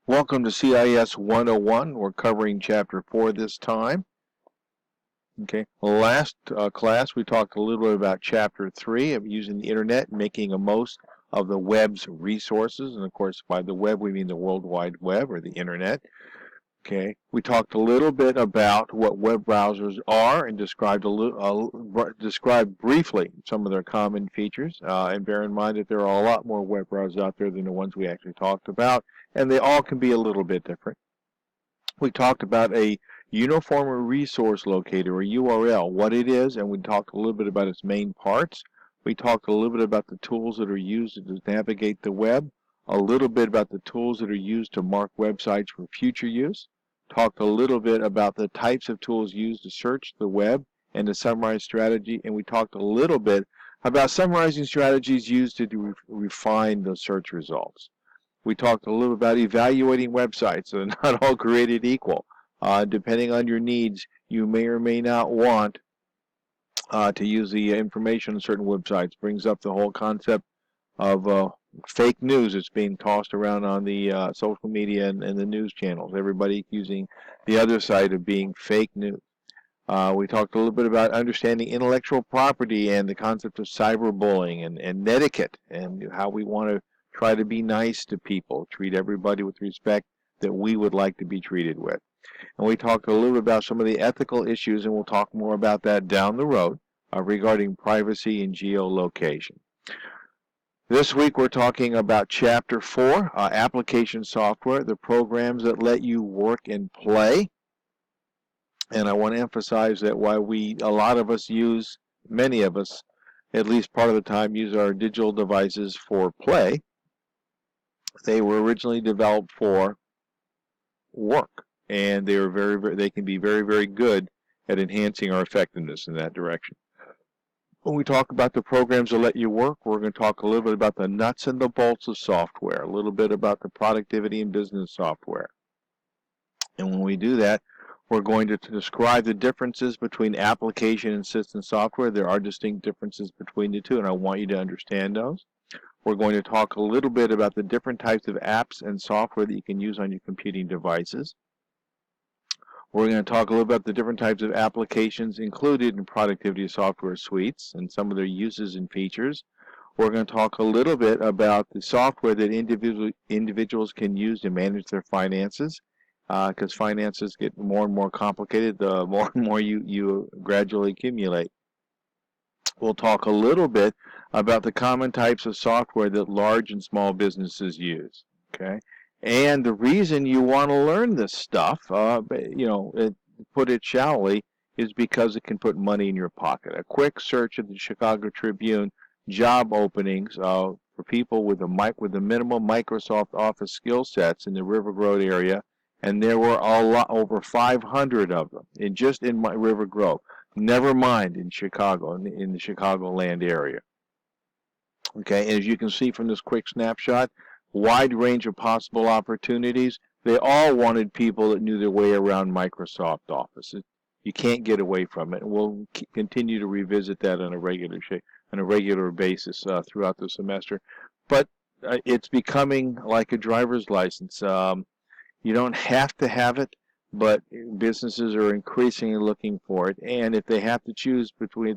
Welcome to CIS101. We're covering Chapter 4 this time. Okay. Last class we talked a little bit about Chapter 3 of using the Internet and making the most of the web's resources. And of course, by the web we mean the World Wide Web or the Internet. Okay. We talked a little bit about what web browsers are and described briefly some of their common features. And bear in mind that there are a lot more web browsers out there than the ones we actually talked about, and they all can be a little bit different. We talked about a uniform resource locator, or URL, what it is, and we talked a little bit about its main parts. We talked a little bit about the tools that are used to navigate the web, a little bit about the tools that are used to mark websites for future use, talked a little bit about the types of tools used to search the web and to summarize strategy, and we talked a little bit about summarizing strategies used to refine the search results. We talked a little about evaluating websites. They're not all created equal. Depending on your needs, you may or may not want to use the information on certain websites. Brings up the whole concept of fake news that's being tossed around on the social media and the news channels. Everybody accusing the other side of being fake news. We talked a little bit about understanding intellectual property and the concept of cyberbullying and etiquette and how we want to try to be nice to people, treat everybody with respect that we would like to be treated with. And we talked a little bit about some of the ethical issues, and we'll talk more about that down the road regarding privacy and geolocation. This week we're talking about Chapter 4, application software, the programs that let you work and play. And I want to emphasize that while a lot of us use, many of us, at least part of the time, use our digital devices for play, they were originally developed for work. And they can be very, very good at enhancing our effectiveness in that direction. When we talk about the programs that let you work, we're going to talk a little bit about the nuts and the bolts of software, a little bit about the productivity and business software. And when we do that, we're going to describe the differences between application and system software. There are distinct differences between the two, and I want you to understand those. We're going to talk a little bit about the different types of apps and software that you can use on your computing devices. We're going to talk a little about the different types of applications included in productivity software suites and some of their uses and features. We're going to talk a little bit about the software that individuals can use to manage their finances, because finances get more and more complicated the more and more you gradually accumulate. We'll talk a little bit about the common types of software that large and small businesses use. Okay. And the reason you want to learn this stuff, put it shallowly, is because it can put money in your pocket. A quick search of the Chicago Tribune job openings for people with the minimum Microsoft Office skill sets in the River Grove area, and there were over 500 of them in River Grove. Never mind in Chicago, in the Chicagoland area. Okay, and as you can see from this quick snapshot, wide range of possible opportunities. They all wanted people that knew their way around Microsoft Office. You can't get away from it. And we'll continue to revisit that on a regular basis throughout the semester. But it's becoming like a driver's license. You don't have to have it, but businesses are increasingly looking for it. And if they have to choose between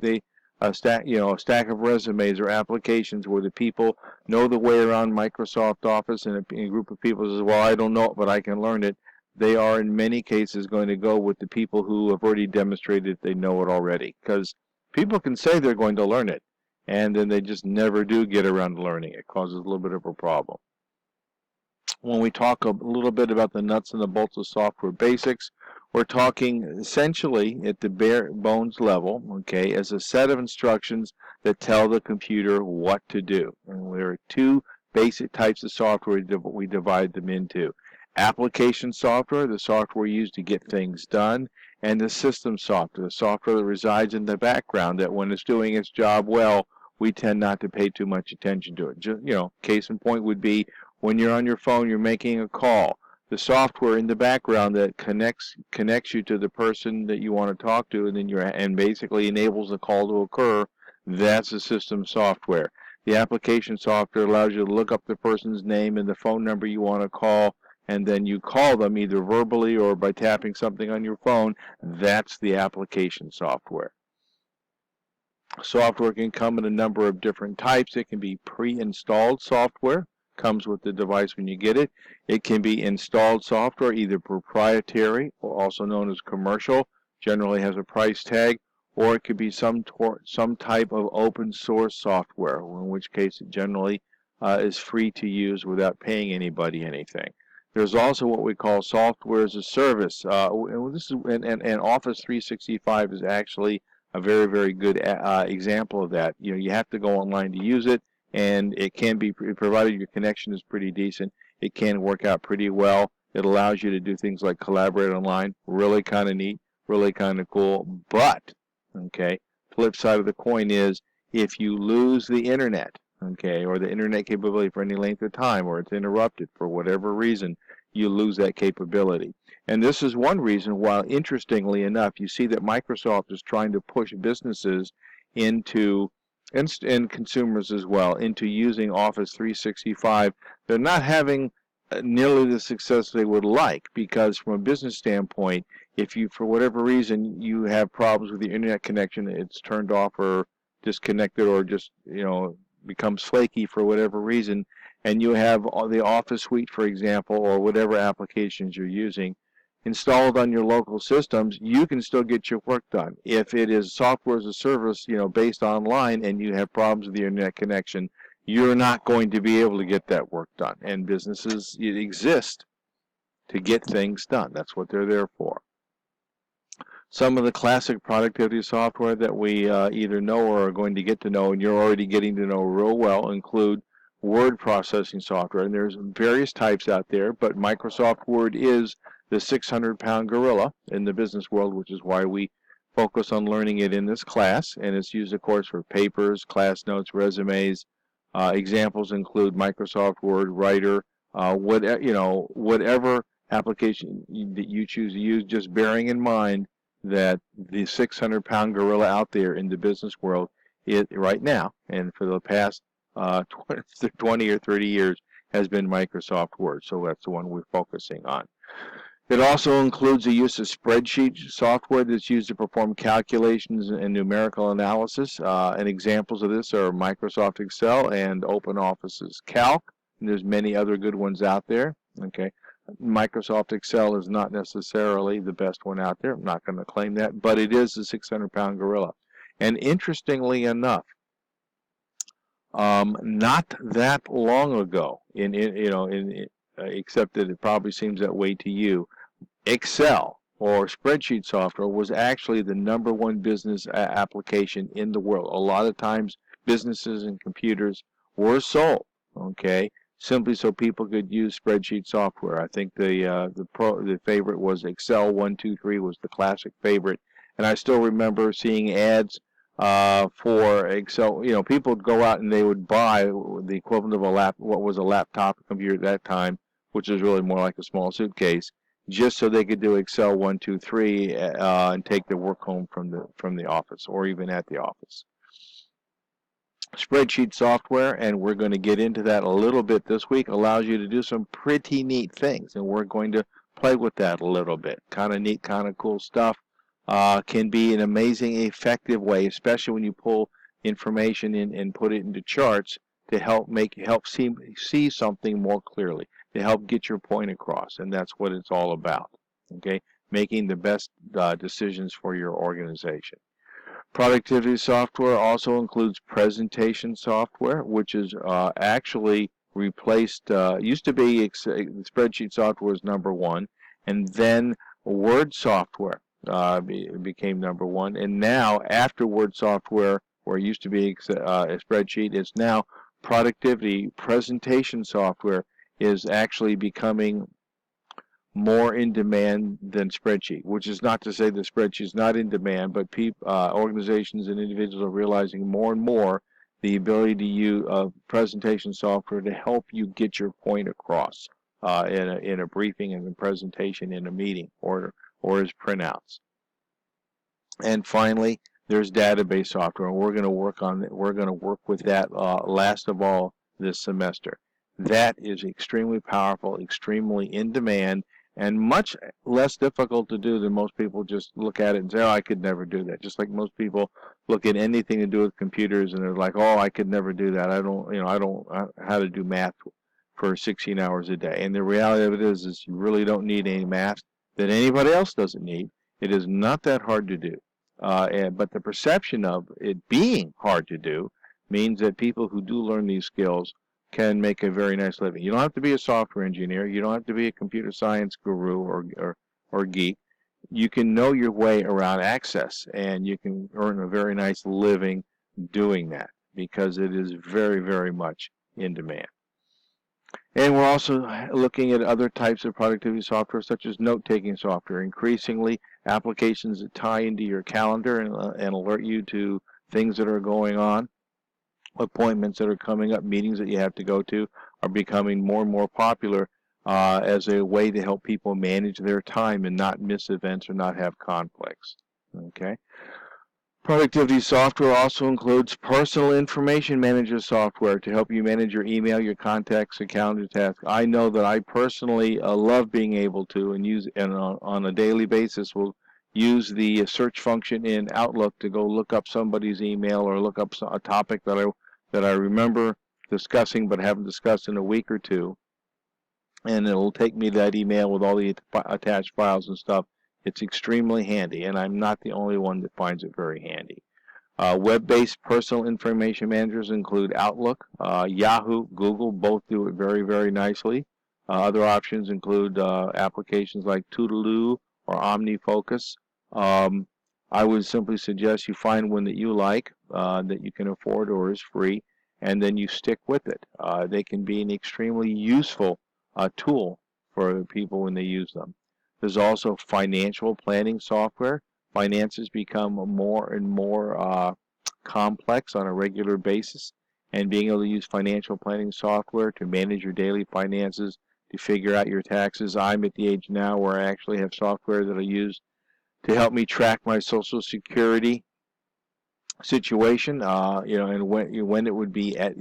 a stack of resumes or applications where the people know the way around Microsoft Office, and a group of people says, well, I don't know it, but I can learn it, they are in many cases going to go with the people who have already demonstrated they know it already. Because people can say they're going to learn it, and then they just never do get around to learning it. It causes a little bit of a problem. When we talk a little bit about the nuts and the bolts of software basics, we're talking essentially at the bare bones level, okay, as a set of instructions that tell the computer what to do. And there are two basic types of software that we divide them into. Application software, the software used to get things done, and the system software, the software that resides in the background that when it's doing its job well, we tend not to pay too much attention to it. Just, case in point would be when you're on your phone, you're making a call. The software in the background that connects you to the person that you want to talk to, and basically enables the call to occur. That's the system software. The application software allows you to look up the person's name and the phone number you want to call, and then you call them either verbally or by tapping something on your phone. That's the application software. Software can come in a number of different types. It can be pre-installed software, comes with the device when you get it. It can be installed software, either proprietary or also known as commercial, generally has a price tag, or it could be some type of open source software, in which case it generally is free to use without paying anybody anything. There's also what we call software as a service. And Office 365 is actually a very, very good example of that. You have to go online to use it, and it can be, provided your connection is pretty decent, it can work out pretty well. It allows you to do things like collaborate online, really kind of neat, really kind of cool. But, okay, flip side of the coin is if you lose the internet, okay, or the internet capability for any length of time, or it's interrupted for whatever reason, you lose that capability. And this is one reason why, interestingly enough, you see that Microsoft is trying to push businesses into, and consumers as well, into using Office 365. They're not having nearly the success they would like, because from a business standpoint, if you, for whatever reason, you have problems with your internet connection, it's turned off or disconnected, or just, becomes flaky for whatever reason, and you have the Office suite, for example, or whatever applications you're using, installed on your local systems, you can still get your work done. If it is software as a service, based online, and you have problems with your internet connection, you're not going to be able to get that work done. And businesses exist to get things done. That's what they're there for. Some of the classic productivity software that we either know or are going to get to know, and you're already getting to know real well, include word processing software. And there's various types out there, but Microsoft Word is the 600-pound gorilla in the business world, which is why we focus on learning it in this class. And it's used, of course, for papers, class notes, resumes. Examples include Microsoft Word, Writer, whatever application that you choose to use, just bearing in mind that the 600-pound gorilla out there in the business world right now, and for the past 20 or 30 years, has been Microsoft Word. So that's the one we're focusing on. It also includes the use of spreadsheet software that's used to perform calculations and numerical analysis. And examples of this are Microsoft Excel and OpenOffice's Calc. And there's many other good ones out there. Okay, Microsoft Excel is not necessarily the best one out there. I'm not going to claim that, but it is the 600-pound gorilla. And interestingly enough, not that long ago, except that it probably seems that way to you, Excel or spreadsheet software was actually the #1 business application in the world. A lot of times, businesses and computers were sold, okay, simply so people could use spreadsheet software. I think the favorite was Excel 123 was the classic favorite, and I still remember seeing ads for Excel. People would go out and they would buy the equivalent of what was a laptop computer at that time, which is really more like a small suitcase, just so they could do Excel 123 and take their work home from the office, or even at the office. Spreadsheet software, and we're going to get into that a little bit this week, allows you to do some pretty neat things, and we're going to play with that a little bit. Kind of neat, kind of cool stuff. Can be an amazing, effective way, especially when you pull information in and put it into charts to help see something more clearly, to help get your point across, and that's what it's all about. Okay, making the best decisions for your organization. Productivity software also includes presentation software, which is actually replaced, used to be spreadsheet software was #1, and then Word software became #1, and now after Word software, where it used to be a spreadsheet, it's now productivity presentation software is actually becoming more in demand than spreadsheet, which is not to say that spreadsheet is not in demand, but organizations and individuals are realizing more and more the ability to use presentation software to help you get your point across in a briefing, in a presentation, in a meeting, or as printouts. And finally, there's database software, and we're going to work with that last of all this semester. That is extremely powerful, extremely in demand, and much less difficult to do than most people just look at it and say, oh, I could never do that. Just like most people look at anything to do with computers and they're like, oh, I could never do that. I don't know how to do math for 16 hours a day. And the reality of it is you really don't need any math that anybody else doesn't need. It is not that hard to do. But the perception of it being hard to do means that people who do learn these skills can make a very nice living. You don't have to be a software engineer. You don't have to be a computer science guru or geek. You can know your way around access, and you can earn a very nice living doing that because it is very, very much in demand. And we're also looking at other types of productivity software, such as note-taking software. Increasingly, applications that tie into your calendar and alert you to things that are going on, appointments that are coming up, meetings that you have to go to, are becoming more and more popular as a way to help people manage their time and not miss events or not have conflicts. Okay. Productivity software also includes personal information manager software to help you manage your email, your contacts, and calendar tasks. I know that I personally love being able to and use and on a daily basis will use the search function in Outlook to go look up somebody's email or look up a topic that I remember discussing but haven't discussed in a week or two, and it'll take me that email with all the attached files and stuff. It's extremely handy, and I'm not the only one that finds it very handy. Web-based personal information managers include Outlook, Yahoo, Google, both do it very, very nicely. Other options include applications like Toodaloo or OmniFocus. I would simply suggest you find one that you like, that you can afford or is free, and then you stick with it. They can be an extremely useful tool for people when they use them. There's also financial planning software. Finances become more and more complex on a regular basis, and being able to use financial planning software to manage your daily finances, to figure out your taxes. I'm at the age now where I actually have software that I use to help me track my Social Security situation, and when it would be at,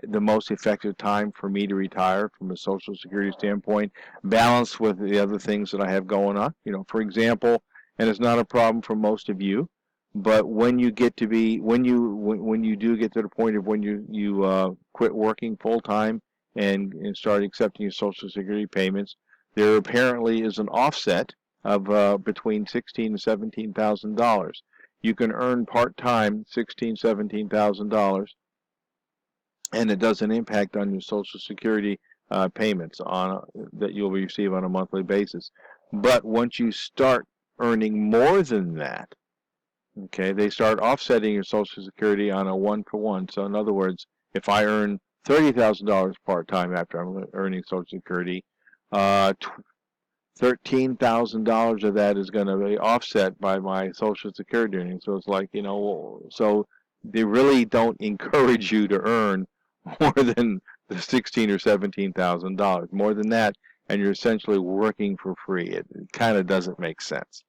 the most effective time for me to retire from a Social Security standpoint, balanced with the other things that I have going on. For example, and it's not a problem for most of you, but when you get to be when you do get to the point of when you quit working full time and start accepting your Social Security payments, there apparently is an offset of between $16,000 and $17,000. You can earn part-time $16,000, $17,000, and it doesn't impact on your Social Security payments that you'll receive on a monthly basis. But once you start earning more than that, okay, they start offsetting your Social Security on a one-for-one. So in other words, if I earn $30,000 part-time after I'm earning Social Security, $13,000 of that is going to be offset by my Social Security earnings. So it's like, so they really don't encourage you to earn more than the $16,000 or $17,000. More than that, and you're essentially working for free. It kind of doesn't make sense.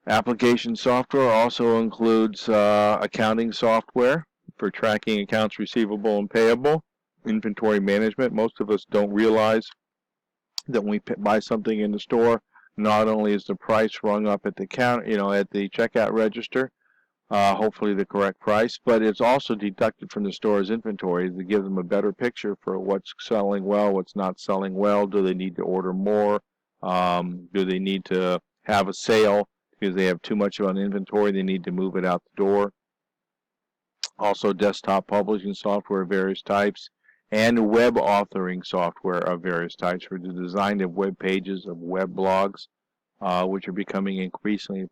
Application software also includes accounting software for tracking accounts receivable and payable, inventory management. Most of us don't realize that when we buy something in the store, not only is the price rung up at the at the checkout register, hopefully the correct price, but it's also deducted from the store's inventory to give them a better picture for what's selling well, what's not selling well. Do they need to order more? Do they need to have a sale because they have too much of an inventory? They need to move it out the door. Also, desktop publishing software of various types, and web authoring software of various types for the design of web pages, of web blogs, which are becoming increasingly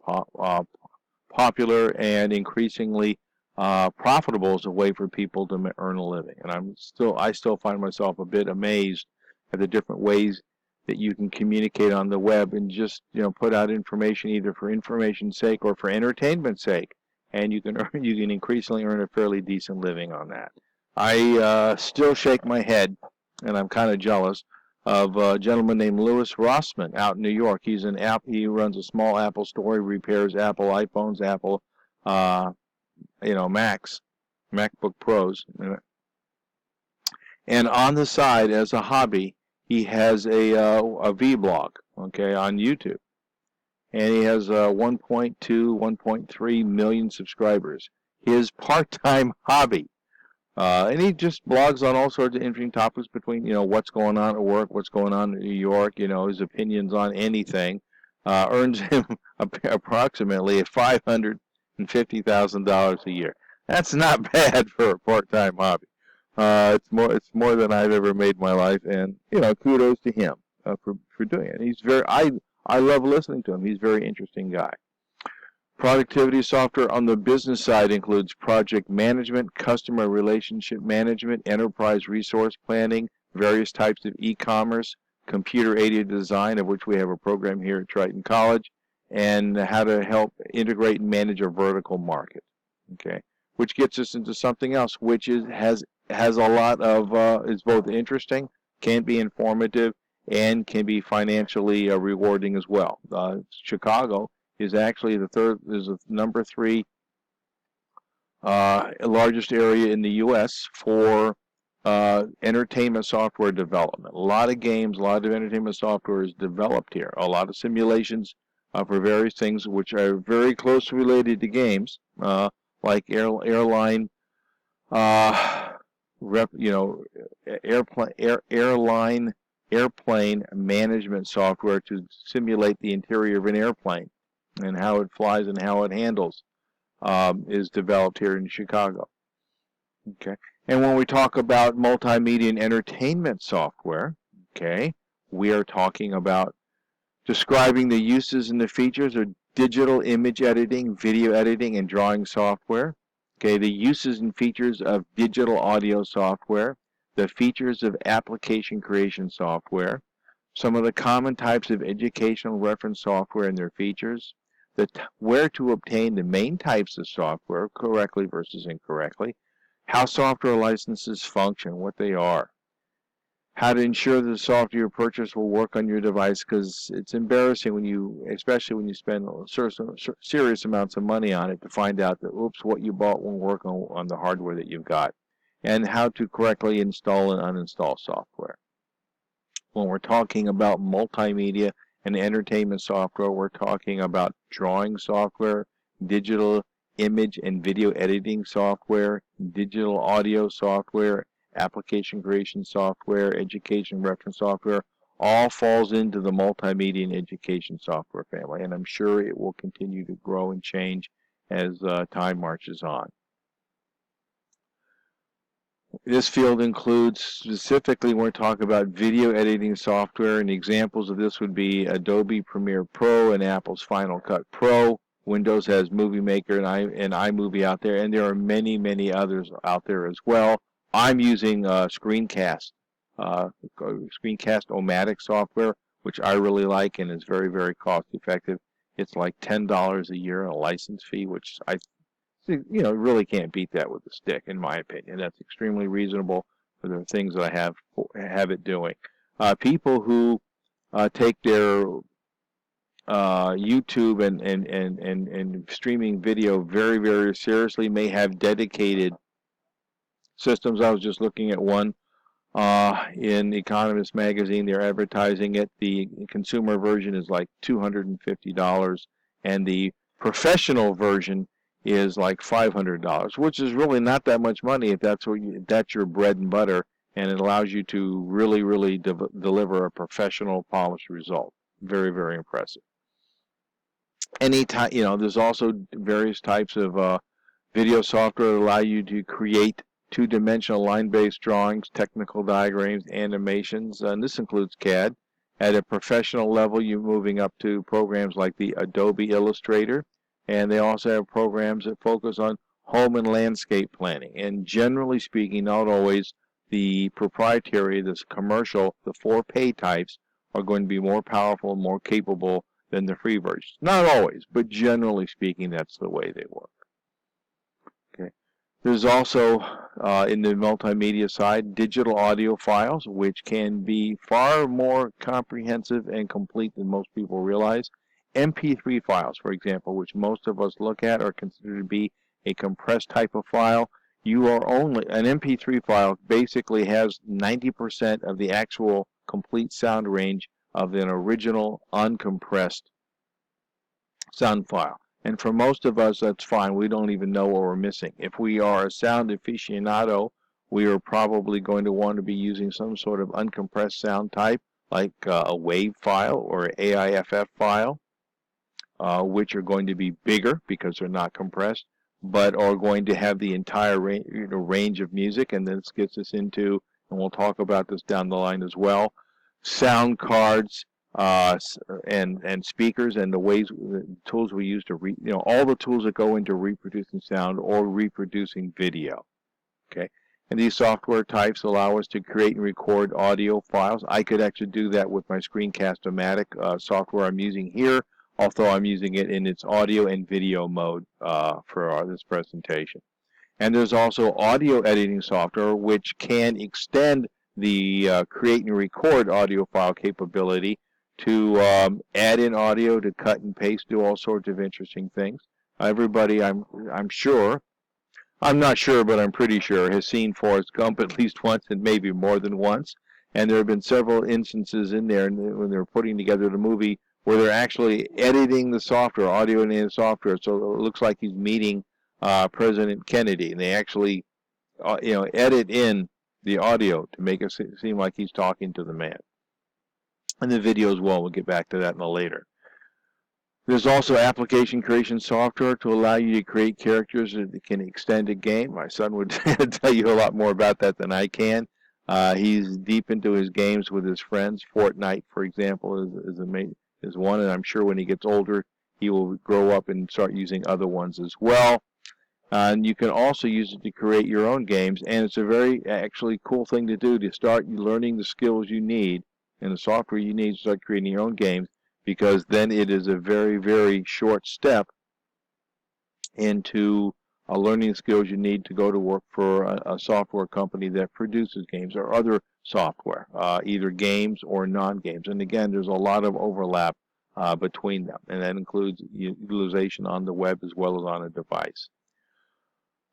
popular and increasingly profitable as a way for people to earn a living. And I still find myself a bit amazed at the different ways that you can communicate on the web and just put out information either for information's sake or for entertainment's sake, and you can increasingly earn a fairly decent living on that. I still shake my head, and I'm kind of jealous of a gentleman named Louis Rossman out in New York. He runs a small Apple store. He repairs Apple iPhones, Apple Macs, MacBook Pros. And on the side, as a hobby, he has a vlog, okay, on YouTube. And he has 1.2, 1.3 million subscribers. His part-time hobby. And he just blogs on all sorts of interesting topics between, what's going on at work, what's going on in New York, his opinions on anything. Earns him approximately $550,000 a year. That's not bad for a part-time hobby. It's more than I've ever made in my life, and kudos to him for doing it. He's I love listening to him. He's a very interesting guy. Productivity software on the business side includes project management, customer relationship management, enterprise resource planning, various types of e-commerce, computer-aided design, of which we have a program here at Triton College, and how to help integrate and manage a vertical market. Okay, which gets us into something else, which has a lot of is both interesting, can be informative, and can be financially rewarding as well. Chicago is actually the number 3 largest area in the U.S. for entertainment software development. A lot of games, a lot of entertainment software is developed here. A lot of simulations for various things which are very closely related to games, like airline airplane management software to simulate the interior of an airplane and how it flies and how it handles is developed here in Chicago. Okay, and when we talk about multimedia and entertainment software, okay, we are talking about describing the uses and the features of digital image editing, video editing, and drawing software. Okay, the uses and features of digital audio software, the features of application creation software, some of the common types of educational reference software and their features, where to obtain the main types of software correctly versus incorrectly, how software licenses function, what they are, how to ensure that the software you purchase will work on your device, because it's embarrassing especially when you spend serious amounts of money on it, to find out that, oops, what you bought won't work on the hardware that you've got, and how to correctly install and uninstall software. When we're talking about multimedia and entertainment software, we're talking about drawing software, digital image and video editing software, digital audio software, application creation software, education reference software, all falls into the multimedia and education software family, and I'm sure it will continue to grow and change as time marches on. This field includes, specifically, we're talking about video editing software, and examples of this would be Adobe Premiere Pro and Apple's Final Cut Pro. Windows has Movie Maker and iMovie out there, and there are many, many others out there as well. I'm using Screencast O-Matic software, which I really like and is very, very cost effective. It's like $10 a year, a license fee, which I really can't beat that with a stick, in my opinion. That's extremely reasonable for the things that I have it doing. People who take their YouTube and streaming video very, very seriously may have dedicated systems. I was just looking at one in Economist magazine. They're advertising it. The consumer version is like $250, and the professional version is like $500, which is really not that much money if that's your bread and butter, and it allows you to really, really deliver a professional, polished result. Very, very impressive. There's also various types of video software that allow you to create two-dimensional line-based drawings, technical diagrams, animations, and this includes CAD. At a professional level, you're moving up to programs like the Adobe Illustrator, and they also have programs that focus on home and landscape planning. And generally speaking, not always, the proprietary, the commercial, the 4-pay types are going to be more powerful, more capable than the free versions. Not always, but generally speaking, that's the way they work. Okay. There's also, in the multimedia side, digital audio files, which can be far more comprehensive and complete than most people realize. MP3 files, for example, which most of us look at, are considered to be a compressed type of file. you are only, an MP3 file basically has 90% of the actual complete sound range of an original uncompressed sound file. And for most of us, that's fine. We don't even know what we're missing. If we are a sound aficionado, we are probably going to want to be using some sort of uncompressed sound type, like a WAV file or an AIFF file, which are going to be bigger because they're not compressed, but are going to have the entire range of music. And this gets us into, and we'll talk about this down the line as well, sound cards, and speakers, and the tools we use to all the tools that go into reproducing sound or reproducing video. Okay, and these software types allow us to create and record audio files. I could actually do that with my Screencast-O-Matic software I'm using here, although I'm using it in its audio and video mode for this presentation. And there's also audio editing software which can extend the create and record audio file capability to add in audio, to cut and paste, do all sorts of interesting things. Everybody, I'm sure, I'm not sure, but I'm pretty sure, has seen Forrest Gump at least once and maybe more than once. And there have been several instances in there when they're putting together the movie where they're actually editing the software, audio editing software, so it looks like he's meeting President Kennedy, and they actually, edit in the audio to make it seem like he's talking to the man. And the video as well. We'll get back to that in a later. There's also application creation software to allow you to create characters that can extend a game. My son would tell you a lot more about that than I can. He's deep into his games with his friends. Fortnite, for example, is one, and I'm sure when he gets older, he will grow up and start using other ones as well. And you can also use it to create your own games, and it's a very actually cool thing to do to start learning the skills you need and the software you need to start creating your own games, because then it is a very, very short step into learning the skills you need to go to work for a software company that produces games or other software, either games or non-games. And again, there's a lot of overlap between them, and that includes utilization on the web as well as on a device.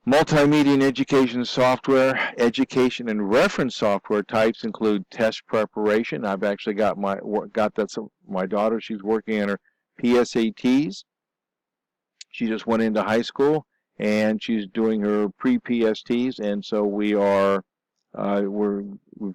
Multimedia and education software, education and reference software types include test preparation. I've actually got my daughter. She's working on her PSATs. She just went into high school and she's doing her pre-PSTs, and so we've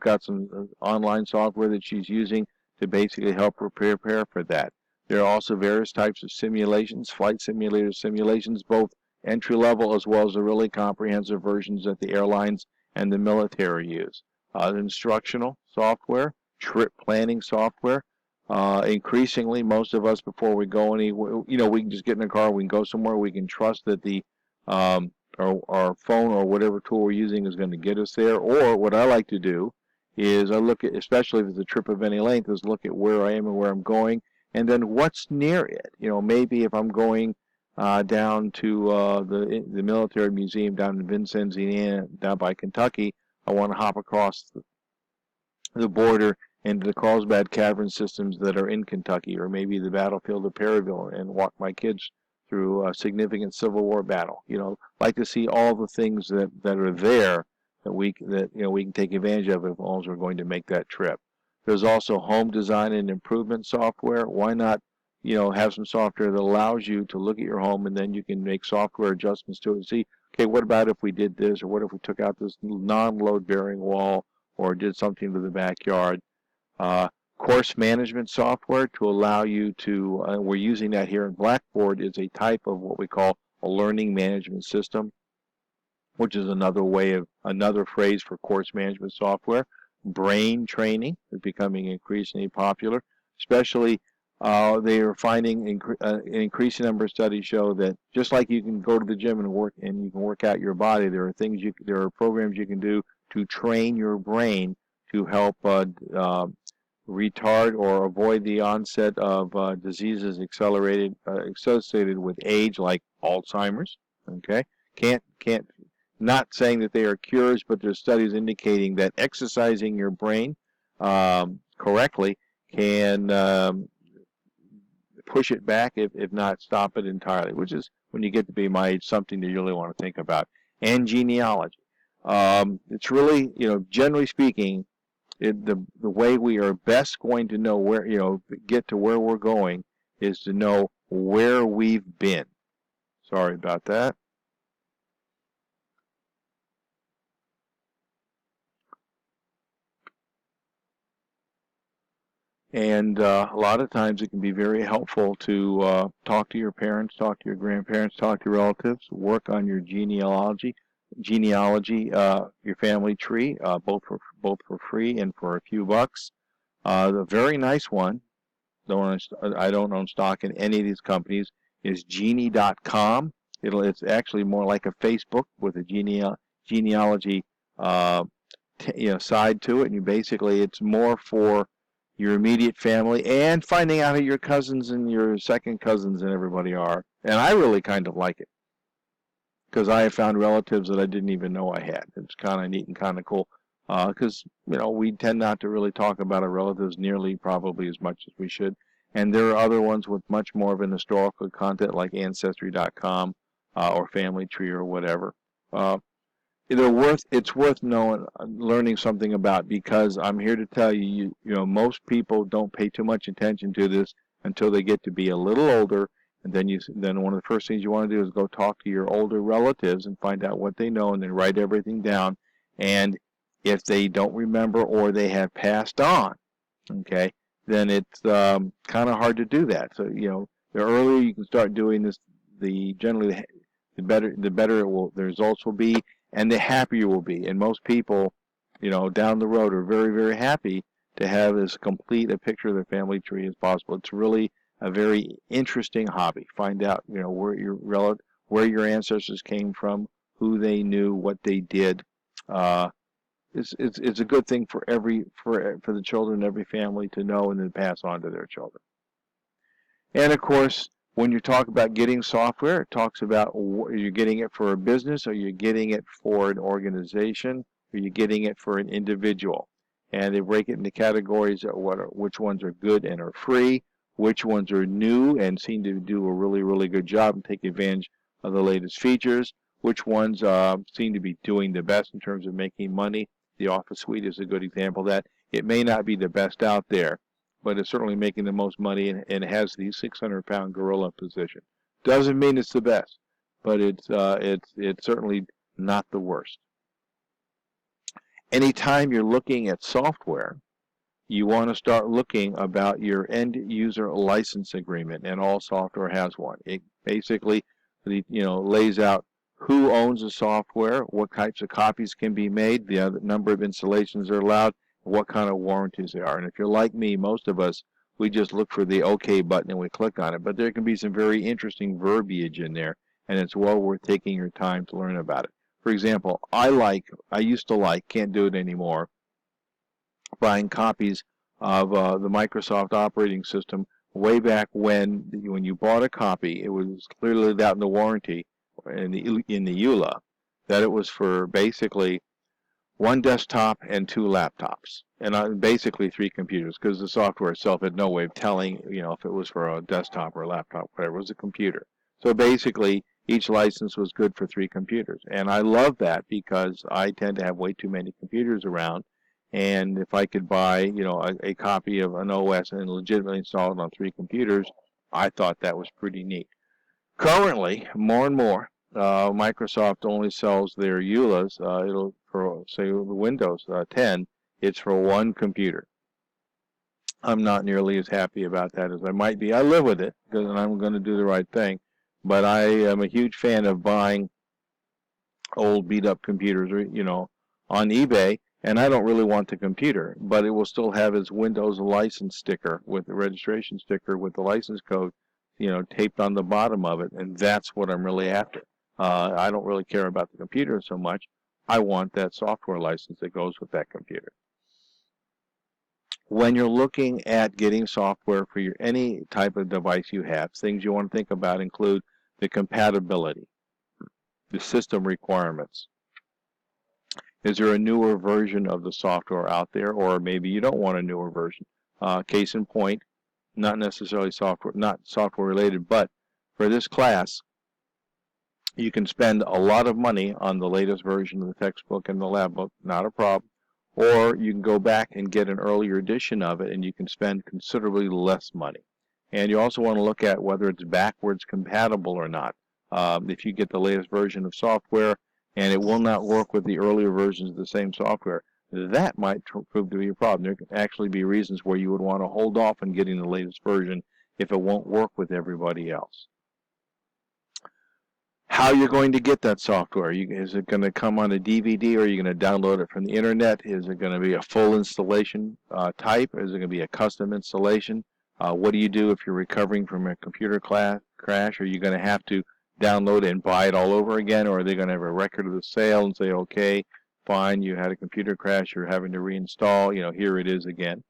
got some online software that she's using to basically help her prepare for that. There are also various types of simulations, flight simulator simulations, both entry-level as well as the really comprehensive versions that the airlines and the military use. Instructional software, trip planning software. Increasingly, most of us, before we go anywhere, we can just get in a car, we can go somewhere, we can trust that our phone or whatever tool we're using is going to get us there. Or what I like to do is I look at, especially if it's a trip of any length, is look at where I am and where I'm going, and then what's near it. Maybe if I'm going down to the military museum down in Vincennes, Indiana, down by Kentucky, I want to hop across the border into the Carlsbad Cavern systems that are in Kentucky, or maybe the battlefield of Perryville, and walk my kids through a significant Civil War battle. Like to see all the things that are there that we can take advantage of as long as we're going to make that trip. There's also home design and improvement software. Why not have some software that allows you to look at your home, and then you can make software adjustments to it and see, okay, what about if we did this, or what if we took out this non-load bearing wall, or did something to the backyard. Course management software to allow you to, we're using that here in Blackboard, is a type of what we call a learning management system, which is another phrase for course management software. Brain training is becoming increasingly popular, especially they are finding an increasing number of studies show that just like you can go to the gym and you can work out your body, there are programs you can do to train your brain to help retard or avoid the onset of diseases associated with age, like Alzheimer's. Okay, not saying that they are cures, but there's studies indicating that exercising your brain correctly can push it back, if not stop it entirely, which is, when you get to be my age, something that you really want to think about. and genealogy. It's really, generally speaking, the way we are best going to know where, get to where we're going is to know where we've been. Sorry about that. And a lot of times it can be very helpful to talk to your parents, talk to your grandparents, talk to your relatives, work on your genealogy, your family tree, both for free and for a few bucks. The very nice one, I don't own stock in any of these companies, is genie.com. It's actually more like a Facebook with a genealogy side to it, and it's more for your immediate family and finding out who your cousins and your second cousins and everybody are. And I really kind of like it because I have found relatives that I didn't even know I had. It's kind of neat and kind of cool because we tend not to really talk about our relatives nearly probably as much as we should. And there are other ones with much more of an historical content like Ancestry.com or Family Tree or whatever. It's worth learning something about, because I'm here to tell you, most people don't pay too much attention to this until they get to be a little older, and then one of the first things you want to do is go talk to your older relatives and find out what they know, and then write everything down. And if they don't remember or they have passed on, okay, then it's kind of hard to do that. So the earlier you can start doing this, the better the results will be, and the happier you will be. And most people, down the road are very, very happy to have as complete a picture of their family tree as possible. It's really a very interesting hobby. Find out, where your ancestors came from, who they knew, what they did. It's a good thing for the children, every family to know and then pass on to their children. And of course, when you talk about getting software, it talks about, are you getting it for a business, are you getting it for an organization, are you getting it for an individual? And they break it into categories of which ones are good and are free, which ones are new and seem to do a really, really good job and take advantage of the latest features, which ones seem to be doing the best in terms of making money. The Office Suite is a good example of that. It may not be the best out there, but it's certainly making the most money and has the 600-pound gorilla position. Doesn't mean it's the best, but it's certainly not the worst. Anytime you're looking at software, you want to start looking about your end user license agreement, and all software has one. It basically lays out who owns the software, what types of copies can be made, the number of installations are allowed, what kind of warranties there are. And if you're like me, most of us, we just look for the OK button and we click on it. But there can be some very interesting verbiage in there, and it's well worth taking your time to learn about it. For example, I used to can't do it anymore, buying copies of the Microsoft operating system way back when you bought a copy. It was clearly laid out in the warranty in the EULA that it was for basically one desktop and two laptops, and basically three computers, because the software itself had no way of telling, if it was for a desktop or a laptop, whatever. It was a computer. So basically, each license was good for three computers, and I love that because I tend to have way too many computers around, and if I could buy, a copy of an OS and legitimately install it on three computers, I thought that was pretty neat. Currently, more and more, Microsoft only sells their EULAs. For, say, the Windows 10, it's for one computer. I'm not nearly as happy about that as I might be. I live with it because I'm going to do the right thing, but I am a huge fan of buying old beat-up computers, on eBay, and I don't really want the computer, but it will still have its Windows license sticker with the registration sticker with the license code, taped on the bottom of it, and that's what I'm really after. I don't really care about the computer so much. I want that software license that goes with that computer. When you're looking at getting software for any type of device you have, things you want to think about include the compatibility, the system requirements. Is there a newer version of the software out there, or maybe you don't want a newer version? Case in point, not necessarily not software related, but for this class, You can spend a lot of money on the latest version of the textbook and the lab book, not a problem. Or you can go back and get an earlier edition of it, and you can spend considerably less money. And you also want to look at whether it's backwards compatible or not. If you get the latest version of software and it will not work with the earlier versions of the same software, that might prove to be a problem. There can actually be reasons where you would want to hold off on getting the latest version if it won't work with everybody else. How you're going to get that software. Is it going to come on a DVD, or are you going to download it from the internet? Is it going to be a full installation type? Is it going to be a custom installation? What do you do if you're recovering from a computer crash? Are you going to have to download it and buy it all over again, or are they going to have a record of the sale and say, okay, fine, you had a computer crash, you're having to reinstall, here it is again.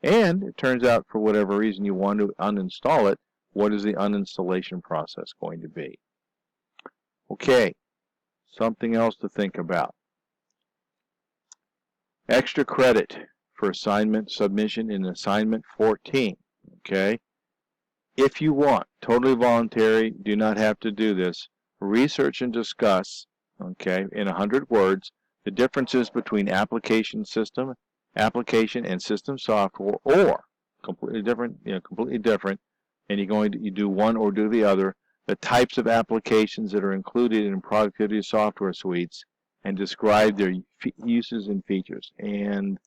And it turns out, for whatever reason you want to uninstall it, what is the uninstallation process going to be? Okay, something else to think about. Extra credit for assignment submission in assignment 14. Okay, if you want, totally voluntary, do not have to do this. Research and discuss, okay, in 100 words, the differences between application and system software, or completely different, and you do one or do the other. The types of applications that are included in productivity software suites, and describe their uses and features. And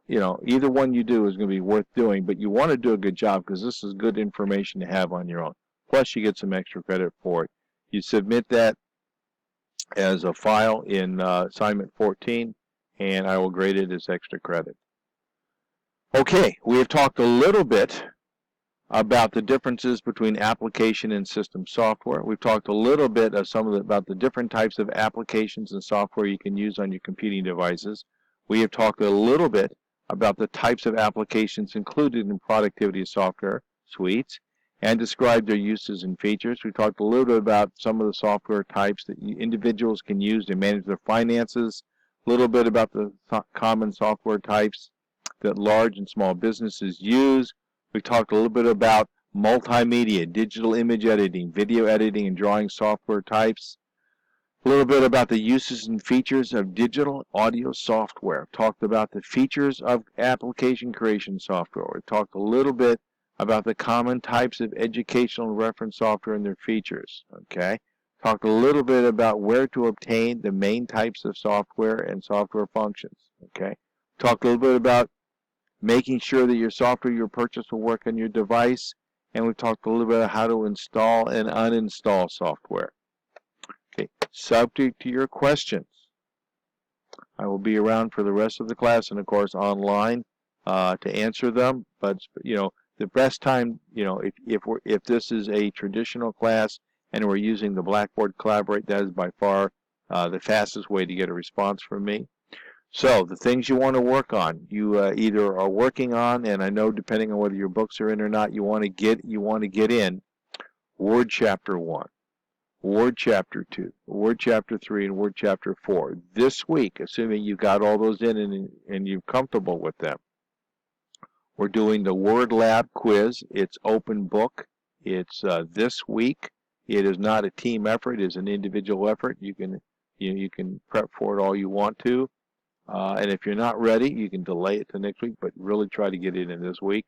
either one you do is going to be worth doing, but you want to do a good job because this is good information to have on your own. Plus, you get some extra credit for it. You submit that as a file in assignment 14, and I will grade it as extra credit. Okay, we have talked a little bit about the differences between application and system software. We've talked a little bit of about the different types of applications and software you can use on your computing devices. We have talked a little bit about the types of applications included in productivity software suites and described their uses and features. We talked a little bit about some of the software types that individuals can use to manage their finances, a little bit about the common software types that large and small businesses use. We talked a little bit about multimedia, digital image editing, video editing, and drawing software types. A little bit about the uses and features of digital audio software. Talked about the features of application creation software. We talked a little bit about the common types of educational reference software and their features. Okay. Talked a little bit about where to obtain the main types of software and software functions. Okay. Talked a little bit about making sure that your software you purchase will work on your device, and we talked a little bit about how to install and uninstall software. Okay, subject to your questions. I will be around for the rest of the class and, of course, online to answer them. But the best time, if this is a traditional class and we're using the Blackboard Collaborate, that is by far the fastest way to get a response from me. So the things you want to work on, you either are working on, and I know depending on whether your books are in or not, you want to get in Word Chapter 1, Word Chapter 2, Word Chapter 3, and Word Chapter 4. This week, assuming you got all those in and you're comfortable with them, we're doing the Word Lab quiz. It's open book. It's this week. It is not a team effort. It is an individual effort. You can prep for it all you want to. And if you're not ready, you can delay it to next week, but really try to get it in this week.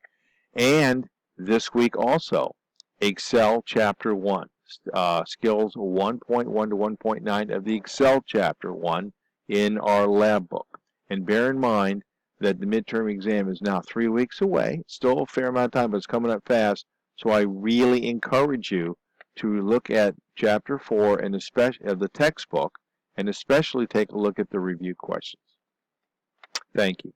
And this week also, Excel Chapter 1, Skills 1.1 to 1.9 of the Excel Chapter 1 in our lab book. And bear in mind that the midterm exam is now 3 weeks away. Still a fair amount of time, but it's coming up fast. So I really encourage you to look at Chapter 4 and especially of the textbook, and especially take a look at the review questions. Thank you.